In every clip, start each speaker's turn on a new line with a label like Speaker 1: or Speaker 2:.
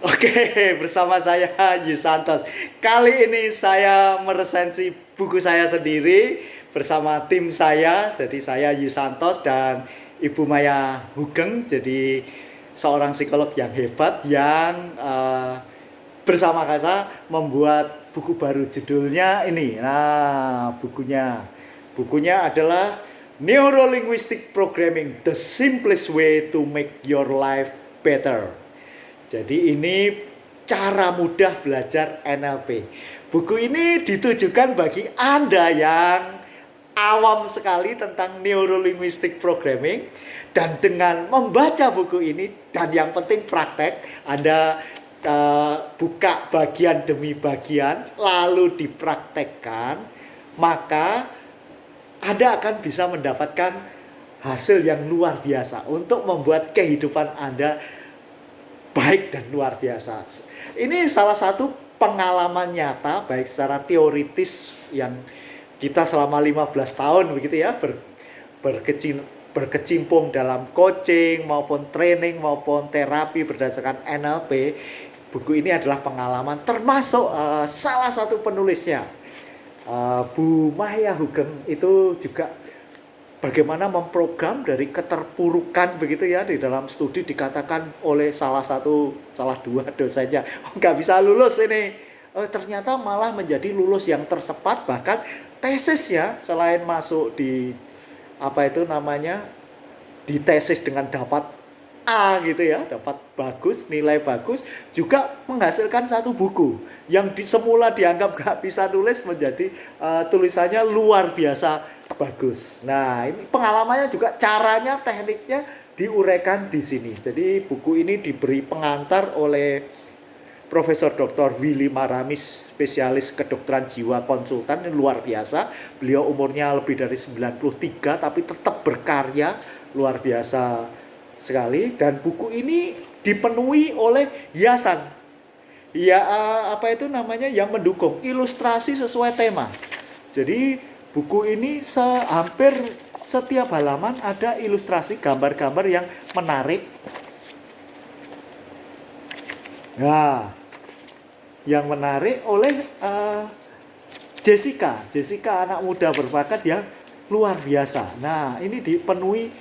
Speaker 1: Oke, bersama saya Yusantos. Kali ini saya meresensi buku saya sendiri bersama tim saya. Jadi saya Yusantos dan Ibu Maya Hugeng. Jadi seorang psikolog yang hebat yang bersama kita membuat buku baru, judulnya ini. Nah, bukunya adalah Neurolinguistic Programming: The Simplest Way to Make Your Life Better. Jadi ini cara mudah belajar NLP. Buku ini ditujukan bagi Anda yang awam sekali tentang Neurolinguistic Programming, dan dengan membaca buku ini dan yang penting praktek, Anda buka bagian demi bagian lalu dipraktekkan, maka Anda akan bisa mendapatkan hasil yang luar biasa untuk membuat kehidupan Anda baik dan luar biasa. Ini salah satu pengalaman nyata baik secara teoritis yang kita selama 15 tahun begitu ya berkecimpung dalam coaching maupun training maupun terapi berdasarkan NLP. Buku ini adalah pengalaman termasuk salah satu penulisnya, Bu Maya Hugeng, itu juga bagaimana memprogram dari keterpurukan begitu ya. Di dalam studi dikatakan oleh salah dua dosennya, nggak bisa lulus ini, ternyata malah menjadi lulus yang tercepat. Bahkan tesisnya selain masuk di apa itu namanya, di tesis dengan dapat A gitu ya, dapat bagus, nilai bagus, juga menghasilkan satu buku yang semula dianggap gak bisa nulis menjadi tulisannya luar biasa bagus. Nah, ini pengalamannya juga, caranya, tekniknya diuraikan di sini. Jadi buku ini diberi pengantar oleh Profesor Dr. Willy Maramis, spesialis kedokteran jiwa konsultan, ini luar biasa. Beliau umurnya lebih dari 93 tapi tetap berkarya, luar biasa sekali. Dan buku ini dipenuhi oleh hiasan, ya apa itu namanya, yang mendukung ilustrasi sesuai tema. Jadi buku ini hampir setiap halaman ada ilustrasi gambar-gambar yang menarik. Nah, yang menarik oleh Jessica anak muda berbakat yang luar biasa. Nah, ini dipenuhi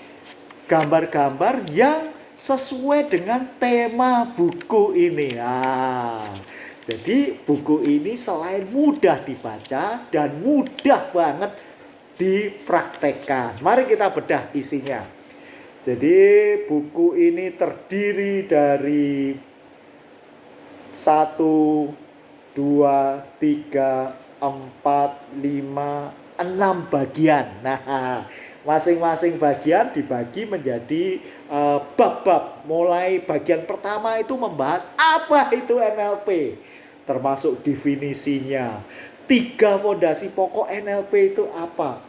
Speaker 1: gambar-gambar yang sesuai dengan tema buku ini. Nah, jadi buku ini selain mudah dibaca dan mudah banget dipraktekkan. Mari kita bedah isinya. Jadi buku ini terdiri dari 1, 2, 3, 4, 5, 6 bagian. Nah, masing-masing bagian dibagi menjadi bab-bab. Mulai bagian pertama itu membahas apa itu NLP, termasuk definisinya, 3 fondasi pokok NLP itu apa,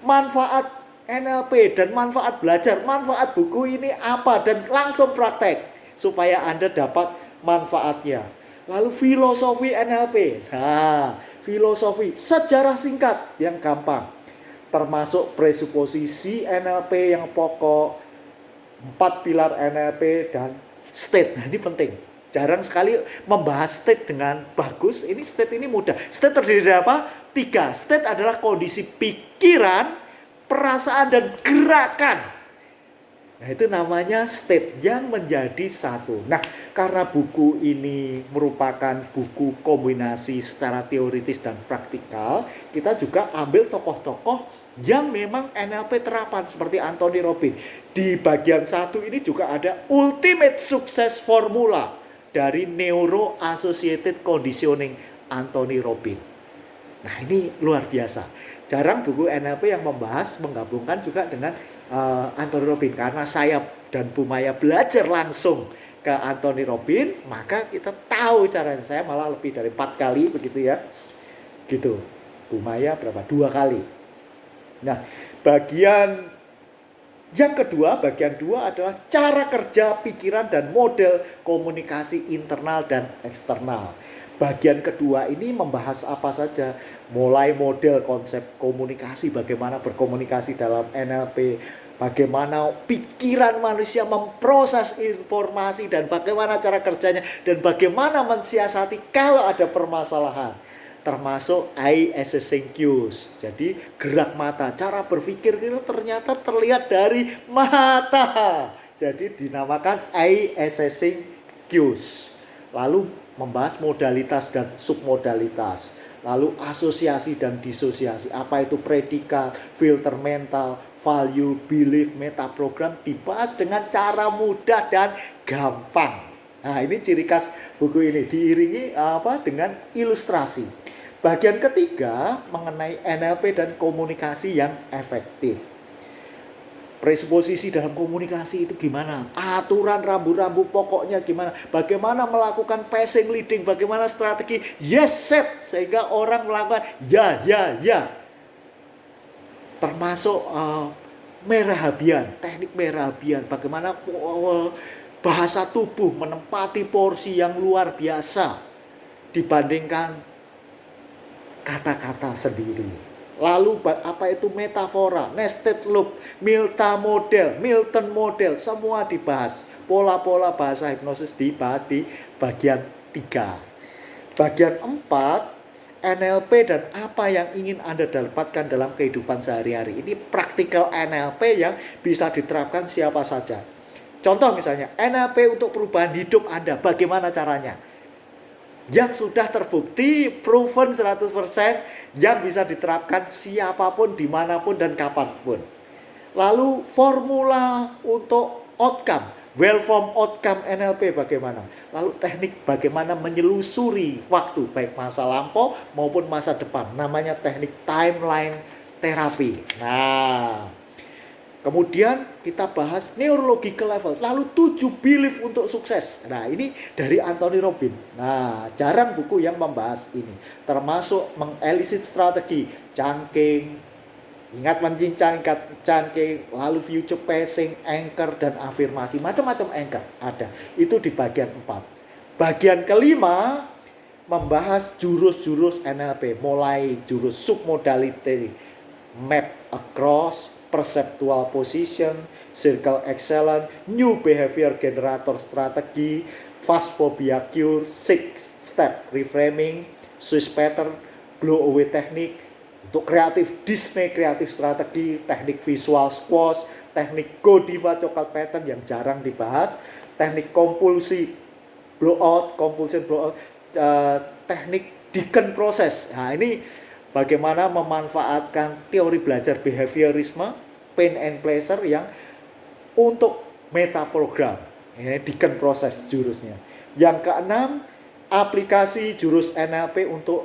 Speaker 1: manfaat NLP dan manfaat belajar, manfaat buku ini apa, dan langsung praktek supaya Anda dapat manfaatnya. Lalu filosofi NLP. Nah, filosofi, sejarah singkat yang gampang, termasuk presuposisi NLP yang pokok, 4 pilar NLP, dan state. Nah, ini penting. Jarang sekali membahas state dengan bagus. Ini state ini mudah. State terdiri dari apa? 3. State adalah kondisi pikiran, perasaan, dan gerakan. Nah, itu namanya state yang menjadi satu. Nah, karena buku ini merupakan buku kombinasi secara teoritis dan praktikal, kita juga ambil tokoh-tokoh yang memang NLP terapan seperti Anthony Robbins. Di bagian 1 ini juga ada Ultimate Success Formula dari Neuro Associated Conditioning Anthony Robbins. Nah, ini luar biasa. Jarang buku NLP yang menggabungkan juga dengan Anthony Robbins. Karena saya dan Bu Maya belajar langsung ke Anthony Robbins, maka kita tahu caranya. Saya malah lebih dari 4 kali begitu ya. Gitu. Bu Maya berapa? 2 kali. Nah, bagian yang kedua, bagian 2 adalah cara kerja pikiran dan model komunikasi internal dan eksternal. Bagian kedua ini membahas apa saja, mulai model konsep komunikasi, bagaimana berkomunikasi dalam NLP, Bagaimana pikiran manusia memproses informasi dan bagaimana cara kerjanya dan bagaimana mensiasati kalau ada permasalahan. Termasuk eye assessing cues. Jadi gerak mata, cara berpikir itu ternyata terlihat dari mata. Jadi dinamakan eye assessing cues. Lalu membahas modalitas dan submodalitas. Lalu asosiasi dan disosiasi. Apa itu predikat, filter mental, value, belief, metaprogram dibahas dengan cara mudah dan gampang. Nah, ini ciri khas buku ini diiringi dengan ilustrasi. Bagian ketiga mengenai NLP dan komunikasi yang efektif. Presposisi dalam komunikasi itu gimana? Aturan rambu-rambu pokoknya gimana? Bagaimana melakukan passing leading? Bagaimana strategi yes set sehingga orang melakukan ya. Termasuk merahabian, teknik merahabian. Bagaimana bahasa tubuh menempati porsi yang luar biasa dibandingkan kata-kata sendiri. Lalu apa itu metafora, nested loop, Milton model, semua dibahas. Pola-pola bahasa hipnosis dibahas di bagian 3. Bagian 4, NLP dan apa yang ingin Anda dapatkan dalam kehidupan sehari-hari. Ini praktikal NLP yang bisa diterapkan siapa saja. Contoh misalnya, NLP untuk perubahan hidup Anda, bagaimana caranya? Yang sudah terbukti, proven 100%, yang bisa diterapkan siapapun, dimanapun, dan kapanpun. Lalu formula untuk outcome, well-formed outcome NLP bagaimana? Lalu teknik bagaimana menyelusuri waktu, baik masa lampau maupun masa depan. Namanya teknik timeline terapi. Nah, kemudian kita bahas neurological level. Lalu 7 belief untuk sukses. Nah, ini dari Anthony Robbins. Nah, jarang buku yang membahas ini. Termasuk mengelicit strategi, chunking, ingat mencincang, chunking, lalu future pacing, anchor, dan afirmasi. Macam-macam anchor ada. Itu di bagian 4. Bagian kelima membahas jurus-jurus NLP. Mulai jurus submodality, map across, perceptual position, circle excellence, new behavior generator strategi, fast phobia cure, 6-step reframing, Swiss pattern, blow away technique, untuk kreatif Disney kreatif strategi, teknik visual squash, teknik Godiva coklat pattern yang jarang dibahas, teknik kompulsi blowout, compulsion blowout, teknik Deacon process. Nah, ini bagaimana memanfaatkan teori belajar behaviorisme, pain and pleasure yang untuk metaprogram. Ini Deacon proses jurusnya. Yang keenam, aplikasi jurus NLP untuk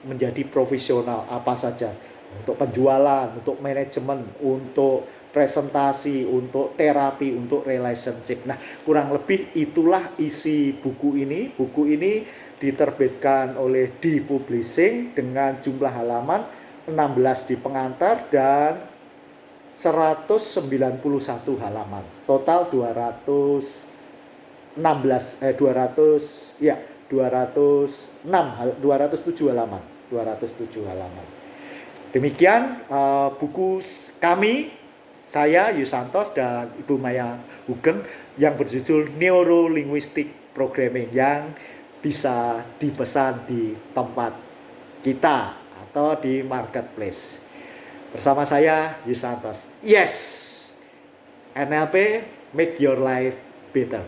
Speaker 1: menjadi profesional apa saja. Untuk penjualan, untuk manajemen, untuk presentasi, untuk terapi, untuk relationship. Nah, kurang lebih itulah isi buku ini. Buku ini diterbitkan oleh D Publishing dengan jumlah halaman 16 di pengantar dan 191 halaman. Total 207 halaman. Demikian buku kami, saya Yusantos dan Ibu Maya Hugeng yang berjudul Neuro-Linguistic Programming yang bisa dipesan di tempat kita atau di marketplace. Bersama saya Yusantos. Yes, NLP make your life better.